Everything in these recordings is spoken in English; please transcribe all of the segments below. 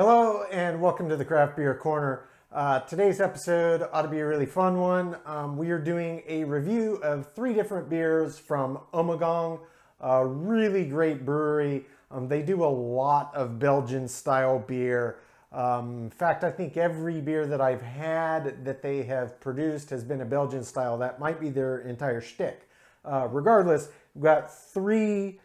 Hello and welcome to the Craft Beer Corner. Today's episode ought to be a really fun one. We are doing a review of 3 different beers from Ommegang, a really great brewery. They do a lot of Belgian style beer. In fact, I think every beer that I've had that they have produced has been a Belgian style. That might be their entire shtick. Regardless, we've got 3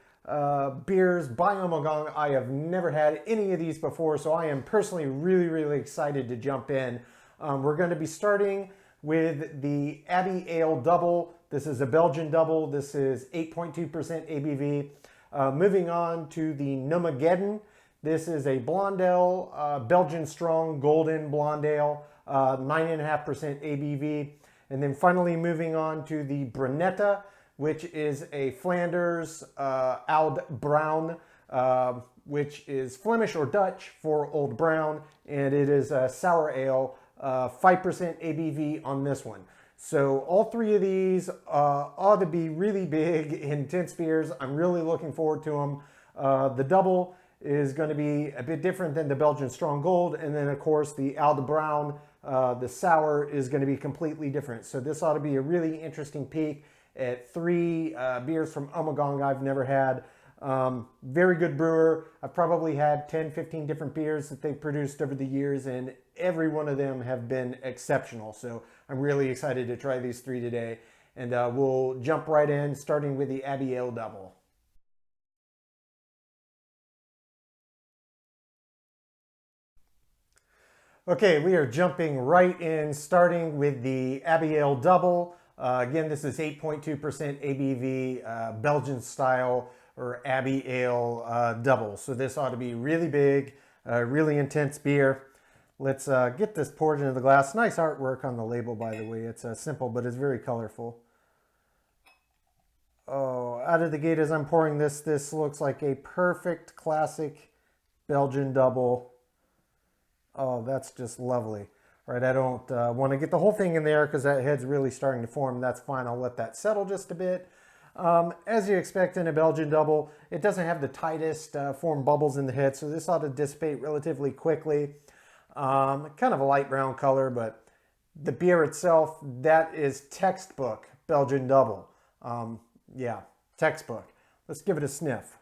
beers by Ommegang. I have never had any of these before, so I am personally really excited to jump in. We're going to be starting with the Abbey Ale Dubbel. This is a Belgian double. This is 8.2% ABV. Moving on to the Gnomegeddon. This is a blonde ale, Belgian strong golden blonde ale, 9.5% ABV. And then finally moving on to the Brunetta, which is a Flanders Oud Bruin, which is Flemish or Dutch for Oud Bruin, and it is a sour ale, 5% ABV on this one. So all 3 of these ought to be really big, intense beers. I'm really looking forward to them. The double is going to be a bit different than the Belgian Strong Gold, and then of course the Oud Bruin, the sour, is going to be completely different. So this ought to be a really interesting peek at 3 beers from Ommegang I've never had. Very good brewer. I've probably had 10-15 different beers that they've produced over the years, and every one of them have been exceptional. So I'm really excited to try these 3 today. And we'll jump right in, starting with the Abbey Ale Double. Okay, we are jumping right in, starting with the Abbey Ale Double. Again, this is 8.2% ABV, Belgian style or Abbey Ale Double. So this ought to be really big, really intense beer. Let's get this poured into the glass. Nice artwork on the label, by the way. It's simple, but it's very colorful. Oh, out of the gate as I'm pouring this, this looks like a perfect classic Belgian double. Oh, that's just lovely. Right, I don't want to get the whole thing in there because that head's really starting to form. That's fine. I'll let that settle just a bit. As you expect in a Belgian double, it doesn't have the tightest form bubbles in the head, so this ought to dissipate relatively quickly. Kind of a light brown color, but the beer itself, that is textbook Belgian double. Yeah, textbook. Let's give it a sniff.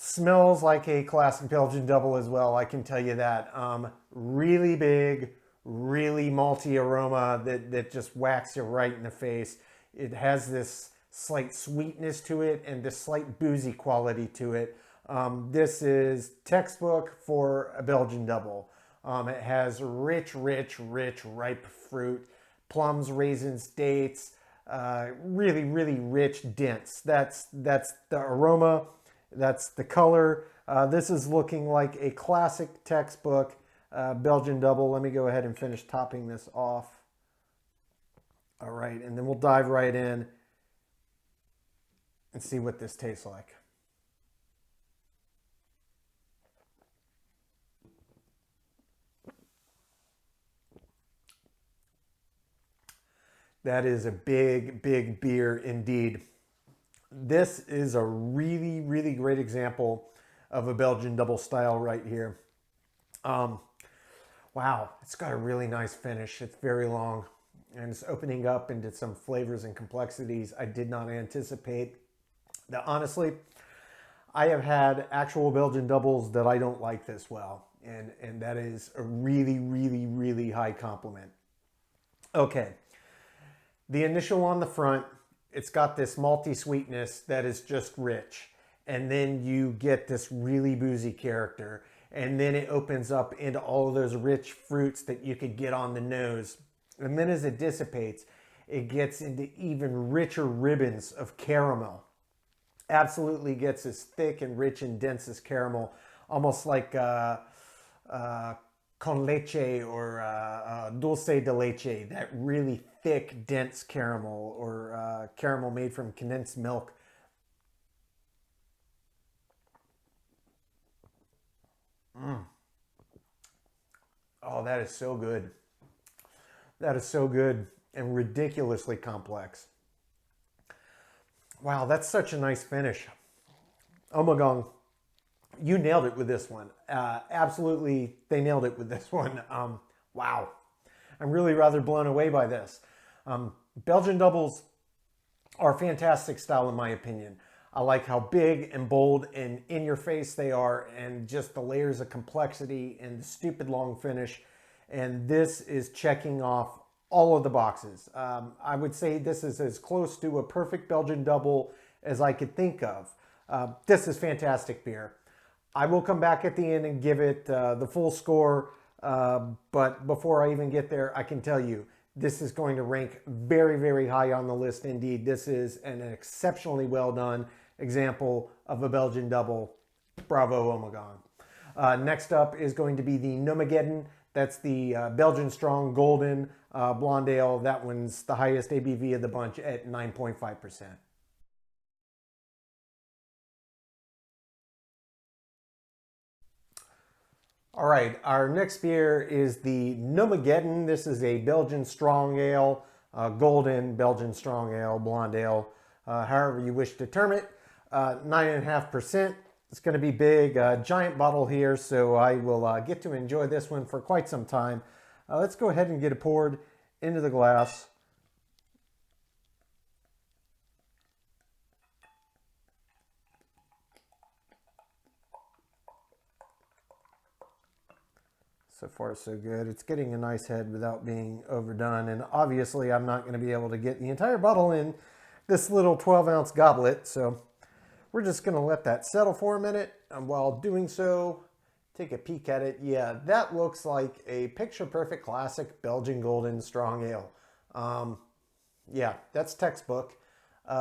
Smells like a classic Belgian double as well, I can tell you that. Really big, really malty aroma that just whacks you right in the face. It has this slight sweetness to it and this slight boozy quality to it. This is textbook for a Belgian double. It has rich, ripe fruit, plums, raisins, dates, really rich, dense. That's the aroma. That's the color. This is looking like a classic textbook Belgian double. Let me go ahead and finish topping this off. All right, and then we'll dive right in and see what this tastes like. That is a big beer indeed. This is a really great example of a Belgian double style right here. Wow, it's got a really nice finish. It's very long and it's opening up into some flavors and complexities I did not anticipate. Now, honestly, I have had actual Belgian doubles that I don't like this well, and that is a really high compliment. Okay, the initial on the front, it's got this malty sweetness that is just rich. And then you get this really boozy character. And then it opens up into all of those rich fruits that you could get on the nose. And then as it dissipates, it gets into even richer ribbons of caramel. Absolutely gets as thick and rich and dense as caramel. Almost like con leche or dulce de leche, that really thick, dense caramel, or caramel made from condensed milk. Oh, that is so good. That is so good and ridiculously complex. Wow, that's such a nice finish. Ommegang you nailed it with this one. Absolutely, they nailed it with this one. Wow. I'm really rather blown away by this. Belgian doubles are a fantastic style in my opinion. I like how big and bold and in your face they are, and just the layers of complexity and the stupid long finish. And this is checking off all of the boxes. I would say this is as close to a perfect Belgian double as I could think of. This is fantastic beer. I will come back at the end and give it the full score, but before I even get there, I can tell you this is going to rank very, very high on the list indeed. This is an exceptionally well done example of a Belgian double. Bravo, Ommegang. Next up is going to be the Gnomegeddon. That's the Belgian Strong Golden Blonde Ale. That one's the highest ABV of the bunch at 9.5%. All right, our next beer is the Gnomegeddon. This is a Belgian Strong Ale, Golden Belgian Strong Ale, Blonde Ale, however you wish to term it. 9.5%. It's going to be big, giant bottle here, so I will get to enjoy this one for quite some time. Let's go ahead and get it poured into the glass. So far, so good. It's getting a nice head without being overdone. And obviously, I'm not going to be able to get the entire bottle in this little 12-ounce goblet. So we're just going to let that settle for a minute. And while doing so, take a peek at it. Yeah, that looks like a picture-perfect classic Belgian Golden Strong Ale. Yeah, that's textbook.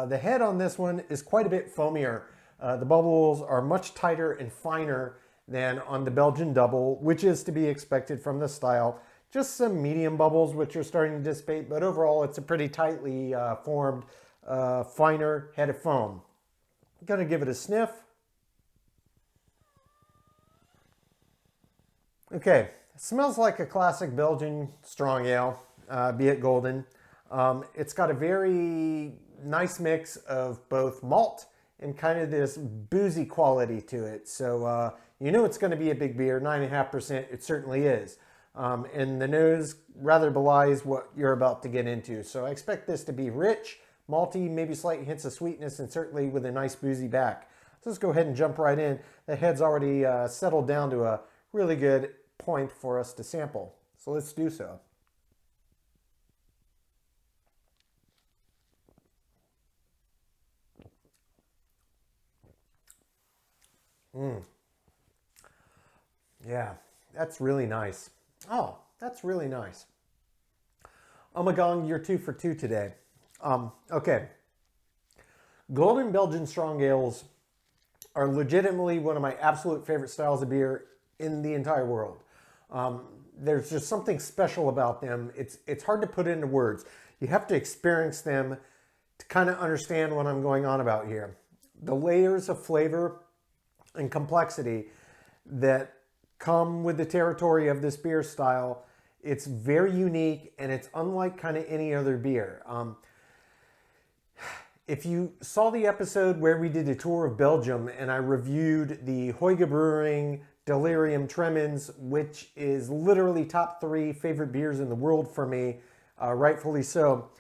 The head on this one is quite a bit foamier. The bubbles are much tighter and finer than on the Belgian double, which is to be expected from the style. Just some medium bubbles, which are starting to dissipate, but overall it's a pretty tightly formed, finer head of foam. I'm gonna give it a sniff. Okay, it smells like a classic Belgian strong ale, be it golden. It's got a very nice mix of both malt and kind of this boozy quality to it. So you know it's going to be a big beer, 9.5%. It certainly is. And the nose rather belies what you're about to get into. So I expect this to be rich, malty, maybe slight hints of sweetness, and certainly with a nice boozy back. So let's go ahead and jump right in. The head's already settled down to a really good point for us to sample. So let's do so. Yeah, that's really nice. Oh, that's really nice. Ommegang, you're 2 for 2 today. Okay. Golden Belgian Strong Ales are legitimately one of my absolute favorite styles of beer in the entire world. There's just something special about them. It's hard to put into words. You have to experience them to kind of understand what I'm going on about here. The layers of flavor and complexity that come with the territory of this beer style, it's very unique and it's unlike kind of any other beer. If you saw the episode where we did a tour of Belgium and I reviewed the Oud Bruin Delirium Tremens, which is literally top 3 favorite beers in the world for me, rightfully so.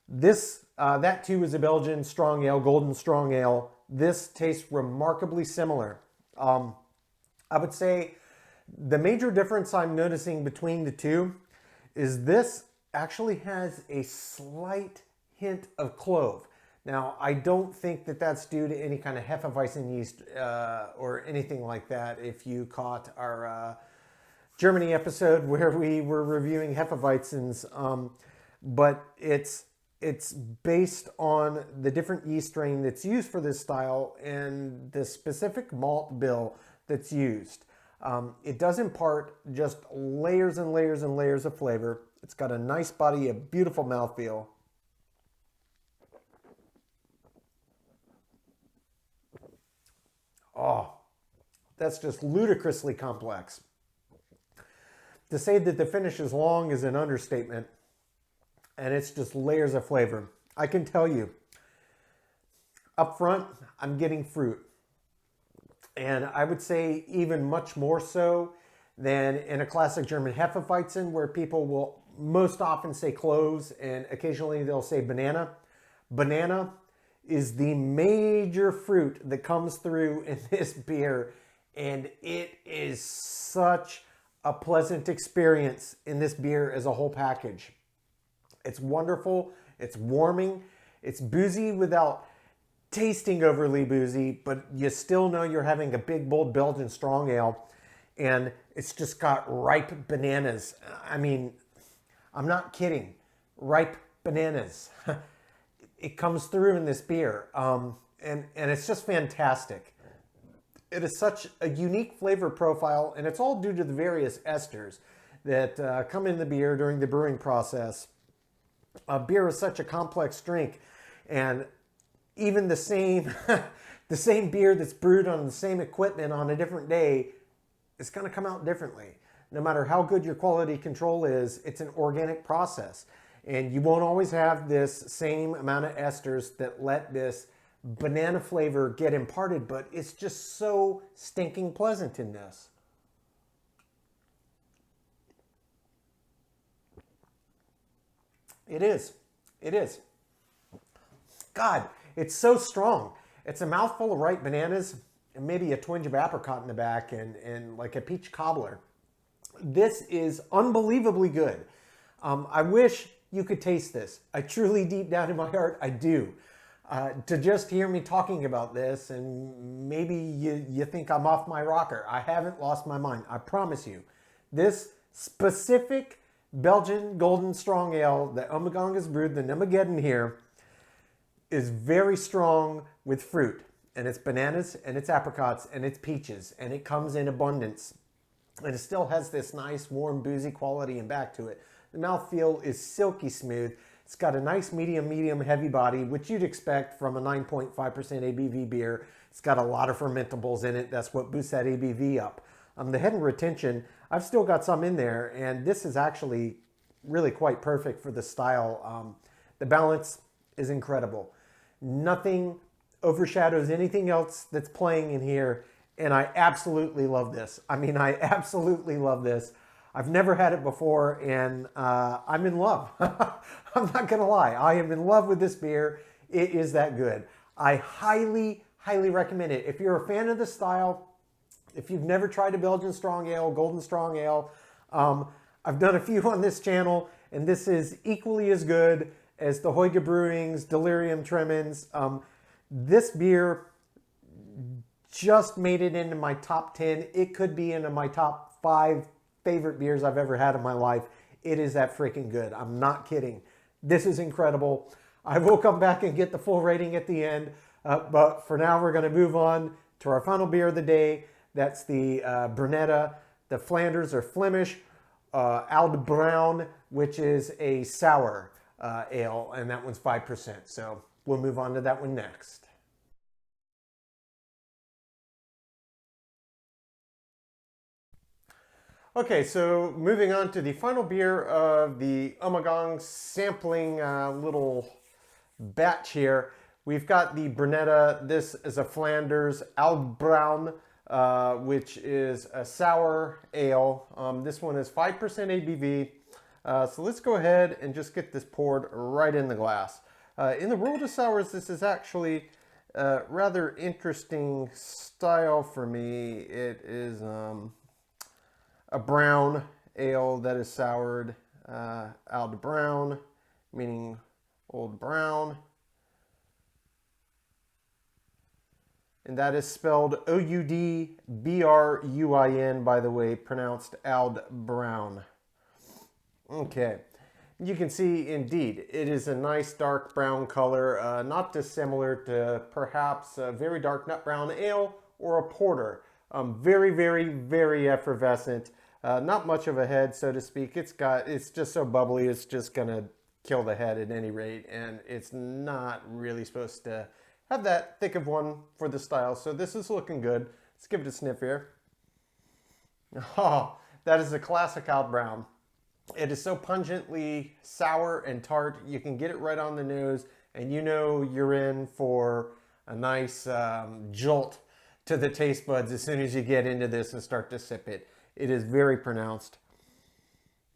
This, that too is a Belgian strong ale, golden strong ale. This tastes remarkably similar. I would say the major difference I'm noticing between the two is this actually has a slight hint of clove. Now, I don't think that that's due to any kind of Hefeweizen yeast or anything like that. If you caught our Germany episode where we were reviewing Hefeweizens, but it's based on the different yeast strain that's used for this style and the specific malt bill that's used. It does impart just layers and layers and layers of flavor. It's got a nice body, a beautiful mouthfeel. Oh, that's just ludicrously complex. To say that the finish is long is an understatement, and it's just layers of flavor. I can tell you, up front, I'm getting fruit. And I would say even much more so than in a classic German Hefeweizen, where people will most often say cloves and occasionally they'll say banana. Banana is the major fruit that comes through in this beer, and it is such a pleasant experience in this beer as a whole package. It's wonderful, it's warming, it's boozy without tasting overly boozy, but you still know you're having a big, bold Belgian strong ale, and it's just got ripe bananas. I mean, I'm not kidding. Ripe bananas. It comes through in this beer, and it's just fantastic. It is such a unique flavor profile, and it's all due to the various esters that come in the beer during the brewing process. Beer is such a complex drink, and even the same the same beer that's brewed on the same equipment on a different day is going to come out differently. No matter how good your quality control is, it's an organic process. And you won't always have this same amount of esters that let this banana flavor get imparted, but it's just so stinking pleasant in this. It is. It is. God, it's so strong. It's a mouthful of ripe bananas and maybe a twinge of apricot in the back and like a peach cobbler. This is unbelievably good. I wish you could taste this. I truly, deep down in my heart, I do. To just hear me talking about this, and maybe you think I'm off my rocker. I haven't lost my mind. I promise you. This specific Belgian Golden Strong Ale that Ommegang has brewed, the Gnomegeddon here, is very strong with fruit. And it's bananas, and it's apricots, and it's peaches, and it comes in abundance. And it still has this nice, warm, boozy quality and back to it. The mouthfeel is silky smooth. It's got a nice medium heavy body, which you'd expect from a 9.5% ABV beer. It's got a lot of fermentables in it. That's what boosts that ABV up. The head and retention, I've still got some in there, and this is actually really quite perfect for the style. The balance is incredible. Nothing overshadows anything else that's playing in here, and I absolutely love this. I mean, I absolutely love this. I've never had it before, and I'm in love. I'm not going to lie. I am in love with this beer. It is that good. I highly, highly recommend it. If you're a fan of the style, if you've never tried a Belgian Strong Ale, Golden Strong Ale, I've done a few on this channel, and this is equally as good as the Oud Brewing's Delirium Tremens. This beer just made it into my top 10. It could be into my top 5 favorite beers I've ever had in my life. It is that freaking good. I'm not kidding. This is incredible. I will come back and get the full rating at the end, but for now we're going to move on to our final beer of the day. That's the Brunetta, the Flanders or Flemish Oud Bruin, which is a sour ale, and that one's 5%. So we'll move on to that one next. Okay, so moving on to the final beer of the Ommegang sampling little batch here. We've got the Brunetta. This is a Flanders Oud Bruin, which is a sour ale. This one is 5% ABV. So let's go ahead and just get this poured right in the glass. In the world of sours, this is actually a rather interesting style for me. It is a brown ale that is soured, Oud Bruin, meaning old brown. And that is spelled O-U-D-B-R-U-I-N, by the way, pronounced Oud Bruin. Okay, you can see indeed it is a nice dark brown color, not dissimilar to perhaps a very dark nut brown ale or a porter. Very, very, very effervescent. Not much of a head, so to speak. It's just so bubbly, it's just gonna kill the head at any rate, and it's not really supposed to have that thick of one for the style. So this is looking good. Let's give it a sniff here. Oh, that is a classic Oud Bruin. It is so pungently sour and tart. You can get it right on the nose, and you know you're in for a nice jolt to the taste buds as soon as you get into this and start to sip it. It is very pronounced.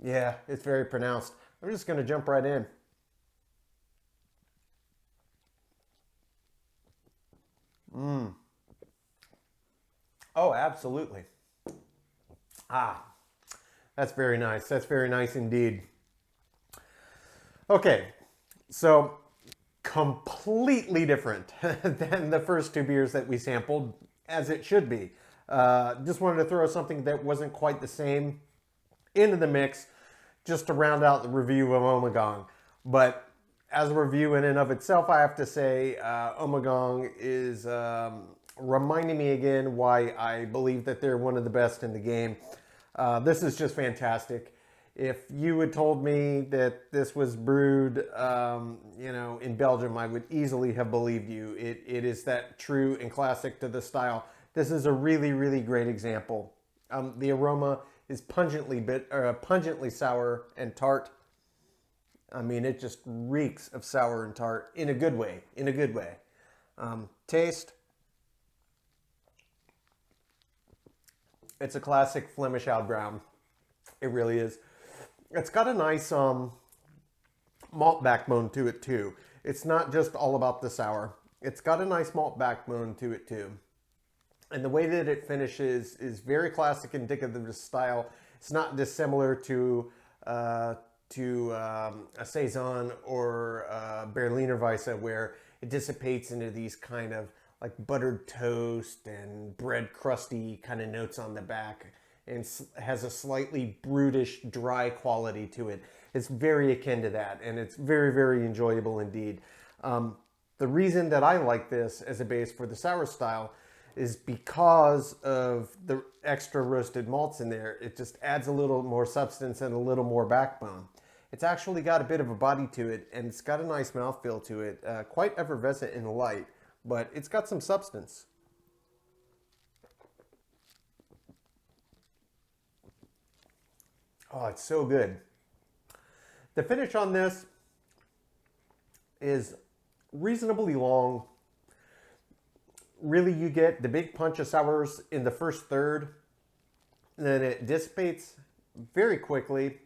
Yeah, it's very pronounced. I'm just going to jump right in. Oh, absolutely. Ah, that's very nice. That's very nice indeed. Okay, so completely different than the first two beers that we sampled, as it should be. Just wanted to throw something that wasn't quite the same into the mix, just to round out the review of Ommegang. But as a review in and of itself, I have to say Ommegang is reminding me again why I believe that they're one of the best in the game. This is just fantastic. If you had told me that this was brewed, in Belgium, I would easily have believed you. It is that true and classic to the style. This is a really, really great example. The aroma is pungently sour and tart. I mean, it just reeks of sour and tart in a good way. In a good way. Taste. It's a classic Flemish Oud Bruin. It really is. It's got a nice malt backbone to it too. It's not just all about the sour. It's got a nice malt backbone to it too. And the way that it finishes is very classic, indicative of the style. It's not dissimilar to a Saison or a Berliner Weisse, where it dissipates into these kind of like buttered toast and bread crusty kind of notes on the back, and has a slightly brutish, dry quality to it. It's very akin to that, and it's very, very enjoyable indeed. The reason that I like this as a base for the sour style is because of the extra roasted malts in there. It just adds a little more substance and a little more backbone. It's actually got a bit of a body to it, and it's got a nice mouthfeel to it. Quite effervescent and light, but it's got some substance. Oh, it's so good. The finish on this is reasonably long. Really, you get the big punch of sours in the first third, and then it dissipates very quickly,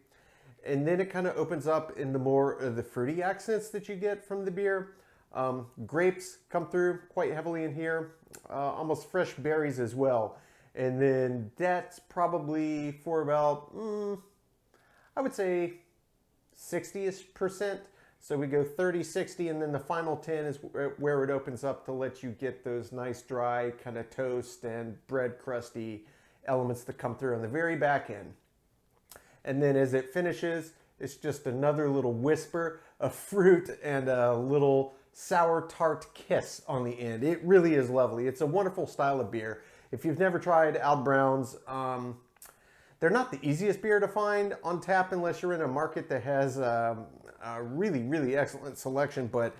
and then it kind of opens up into more of the fruity accents that you get from the beer. Grapes come through quite heavily in here, almost fresh berries as well. And then that's probably for about, I would say 60-ish%. So we go 30, 60, and then the final 10 is where it opens up to let you get those nice dry kind of toast and bread crusty elements that come through on the very back end. And then as it finishes, it's just another little whisper of fruit and a little sour tart kiss on the end. It really is lovely. It's a wonderful style of beer. If you've never tried Oud Browns, they're not the easiest beer to find on tap unless you're in a market that has a really, really excellent selection, but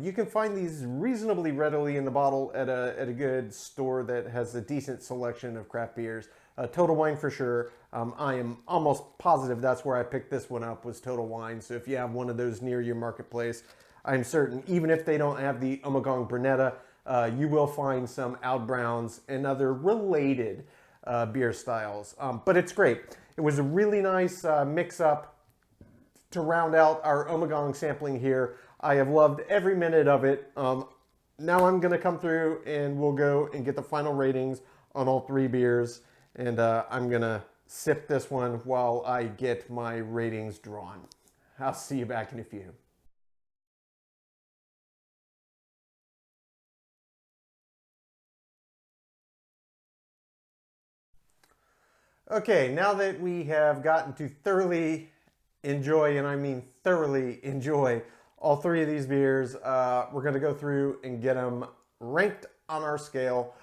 you can find these reasonably readily in the bottle at a good store that has a decent selection of craft beers. Total Wine for sure. I am almost positive that's where I picked this one up, was Total Wine. So if you have one of those near your marketplace, I'm certain, even if they don't have the Ommegang Brunetta, you will find some Oud Browns and other related beer styles. But it's great. It was a really nice mix-up to round out our Ommegang sampling here. I have loved every minute of it. Now I'm going to come through and we'll go and get the final ratings on all three beers. And I'm going to sip this one while I get my ratings drawn. I'll see you back in a few. Okay, now that we have gotten to thoroughly enjoy, and I mean thoroughly enjoy, all three of these beers, we're going to go through and get them ranked on our scale.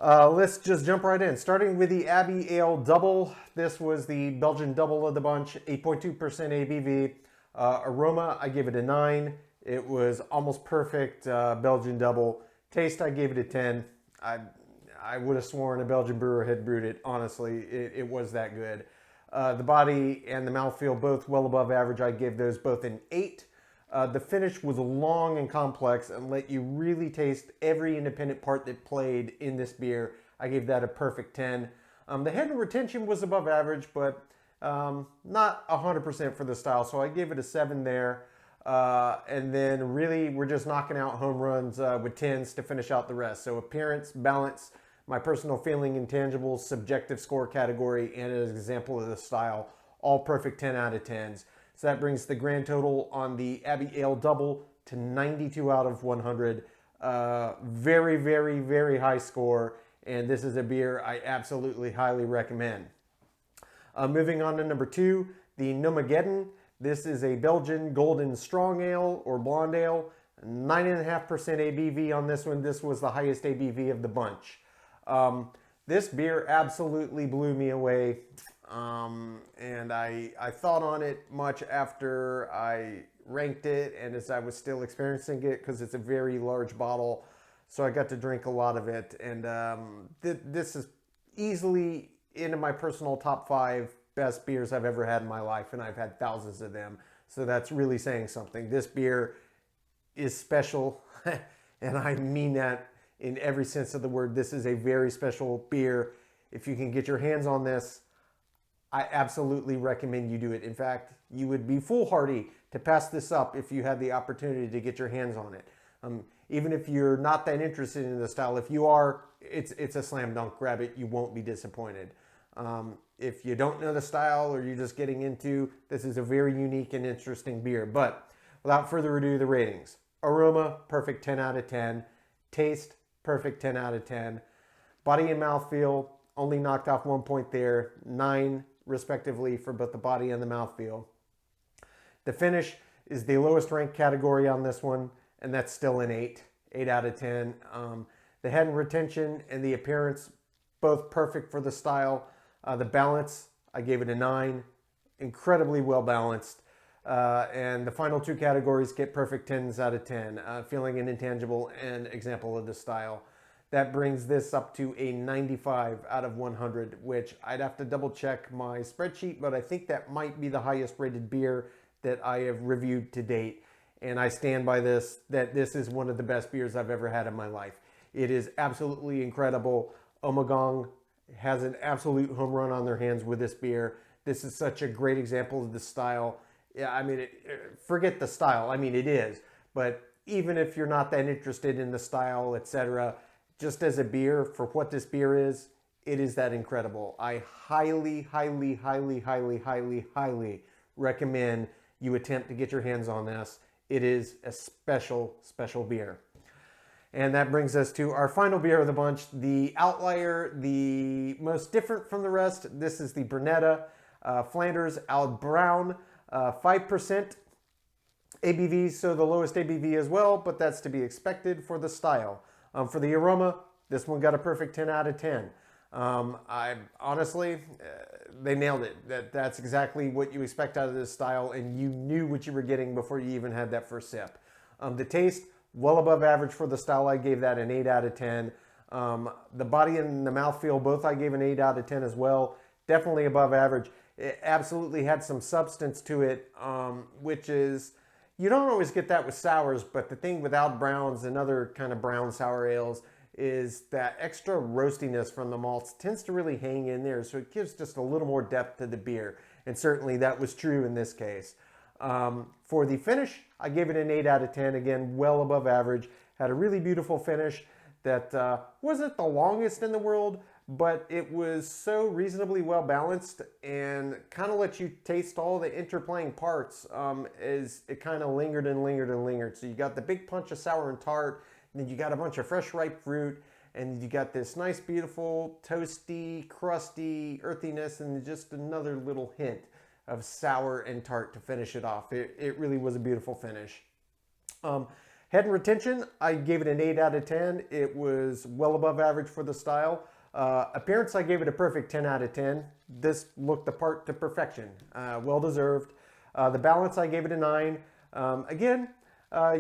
Let's just jump right in. Starting with the Abbey Ale Dubbel. This was the Belgian Dubbel of the bunch, 8.2% ABV. Aroma, I gave it a 9. It was almost perfect Belgian Dubbel. Taste, I gave it a 10. I would have sworn a Belgian brewer had brewed it. Honestly, it was that good. The body and the mouthfeel both well above average. I gave those both an 8. The finish was long and complex and let you really taste every independent part that played in this beer. I gave that a perfect 10. The head and retention was above average, but not 100% for the style, so I gave it a 7 there. And then really we're just knocking out home runs with 10s to finish out the rest. So appearance, balance, my personal feeling, intangibles, subjective score category, and an example of the style, all perfect 10 out of 10s. So that brings the grand total on the Abbey Ale Dubbel to 92 out of 100. Very, very, very high score, and this is a beer I absolutely highly recommend. Moving on to number 2, the Gnomegeddon. This is a Belgian golden strong ale or blonde ale. 9.5% ABV on this one. This was the highest ABV of the bunch. This beer absolutely blew me away. And I thought on it much after I ranked it and as I was still experiencing it, because it's a very large bottle. So I got to drink a lot of it. And this is easily into my personal top 5 best beers I've ever had in my life, and I've had thousands of them. So that's really saying something. This beer is special, and I mean that in every sense of the word. This is a very special beer. If you can get your hands on this, I absolutely recommend you do it. In fact, you would be foolhardy to pass this up if you had the opportunity to get your hands on it. Even if you're not that interested in the style, if you are, it's a slam dunk. Grab it. You won't be disappointed. If you don't know the style or you're just getting into, this is a very unique and interesting beer. But without further ado, the ratings. Aroma, perfect 10 out of 10. Taste, perfect 10 out of 10. Body and mouthfeel, only knocked off 1 point there. 9 respectively for both the body and the mouthfeel. The finish is the lowest ranked category on this one, and that's still an 8 out of 10. The head and retention and the appearance, both perfect for the style. The balance, I gave it a 9, incredibly well balanced. And the final 2 categories get perfect 10s out of 10, feeling and intangible and example of the style. That brings this up to a 95 out of 100, which I'd have to double check my spreadsheet, but I think that might be the highest rated beer that I have reviewed to date. And I stand by this, that this is one of the best beers I've ever had in my life. It is absolutely incredible. Ommegang has an absolute home run on their hands with this beer. This is such a great example of the style. Yeah, I mean, forget the style. I mean, it is. But even if you're not that interested in the style, etc., just as a beer, for what this beer is, it is that incredible. I highly, highly, highly, highly, highly, highly recommend you attempt to get your hands on this. It is a special, special beer. And that brings us to our final beer of the bunch, the outlier, the most different from the rest. This is the Brunetta Flanders Oud Bruin, 5% ABV, so the lowest ABV as well, but that's to be expected for the style. For the aroma, this one got a perfect 10 out of 10. I honestly, they nailed it. That's exactly what you expect out of this style, and you knew what you were getting before you even had that first sip. The taste, well above average for the style. I gave that an 8 out of 10. The body and the mouthfeel, both I gave an 8 out of 10 as well. Definitely above average. It absolutely had some substance to it, which is, you don't always get that with sours, but the thing with Oud Browns and other kind of brown sour ales is that extra roastiness from the malts tends to really hang in there, so it gives just a little more depth to the beer, and certainly that was true in this case. For the finish, I gave it an 8 out of 10, again, well above average. Had a really beautiful finish that wasn't the longest in the world, but it was so reasonably well balanced and kind of let you taste all the interplaying parts as it kind of lingered and lingered and lingered. So you got the big punch of sour and tart, and then you got a bunch of fresh ripe fruit, and you got this nice, beautiful, toasty, crusty earthiness, and just another little hint of sour and tart to finish it off. It really was a beautiful finish. Head and retention, I gave it an 8 out of 10. It was well above average for the style. Appearance, I gave it a perfect 10 out of 10. This looked the part to perfection. Well deserved. The balance, I gave it a 9. Again,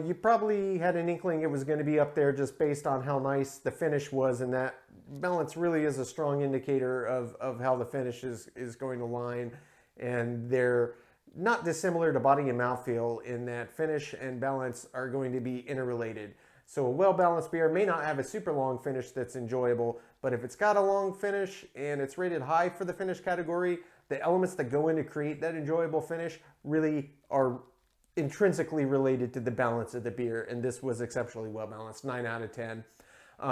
you probably had an inkling it was going to be up there just based on how nice the finish was, and that balance really is a strong indicator of how the finish is going to line. And they're not dissimilar to body and mouthfeel in that finish and balance are going to be interrelated. So a well-balanced beer may not have a super long finish that's enjoyable, but if it's got a long finish and it's rated high for the finish category, the elements that go in to create that enjoyable finish really are intrinsically related to the balance of the beer, and this was exceptionally well balanced, 9 out of 10.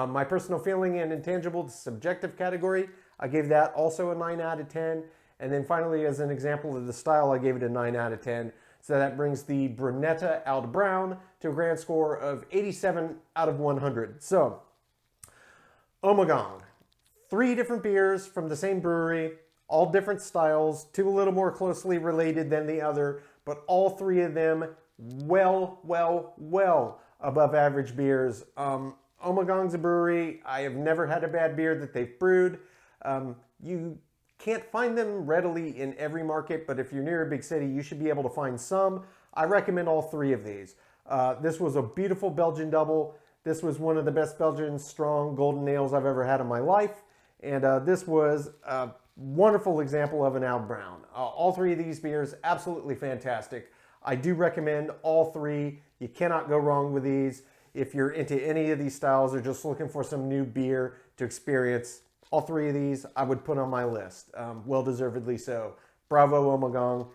My personal feeling and intangible subjective category, I gave that also a 9 out of 10. And then finally, as an example of the style, I gave it a 9 out of 10. So that brings the Brunetta Oud Bruin to a grand score of 87 out of 100. So, Ommegang, 3 different beers from the same brewery, all different styles, 2 a little more closely related than the other, but all 3 of them well above average beers. Ommegang's a brewery. I have never had a bad beer that they've brewed. You can't find them readily in every market, but if you're near a big city, you should be able to find some. I recommend all 3 of these. This was a beautiful Belgian double. This was one of the best Belgian strong golden ales I've ever had in my life. And this was a wonderful example of an Oud Bruin. All 3 of these beers, absolutely fantastic. I do recommend all 3. You cannot go wrong with these. If you're into any of these styles or just looking for some new beer to experience, all 3 of these I would put on my list. Well-deservedly so. Bravo, Ommegang.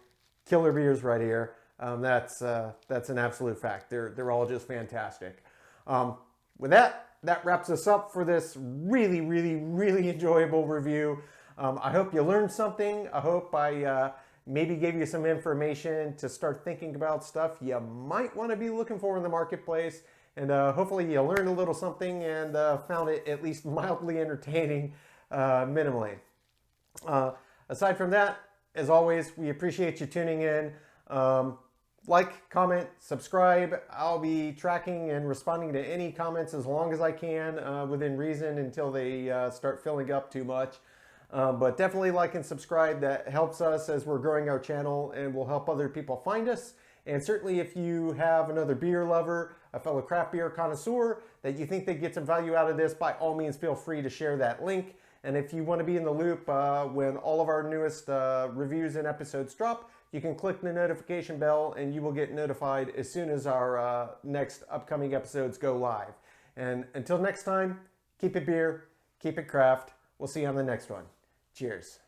Killer beers right here. That's an absolute fact. They're all just fantastic. With that wraps us up for this really enjoyable review. I hope you learned something. I hope I maybe gave you some information to start thinking about stuff you might want to be looking for in the marketplace. And hopefully you learned a little something and found it at least mildly entertaining, minimally. Aside from that, as always, we appreciate you tuning in. Like, comment, subscribe. I'll be tracking and responding to any comments as long as I can within reason until they start filling up too much. But definitely like and subscribe. That helps us as we're growing our channel and will help other people find us. And certainly if you have another beer lover, a fellow craft beer connoisseur that you think they get some value out of this, by all means feel free to share that link. And if you want to be in the loop when all of our newest reviews and episodes drop, you can click the notification bell and you will get notified as soon as our next upcoming episodes go live. And until next time, keep it beer, keep it craft. We'll see you on the next one. Cheers.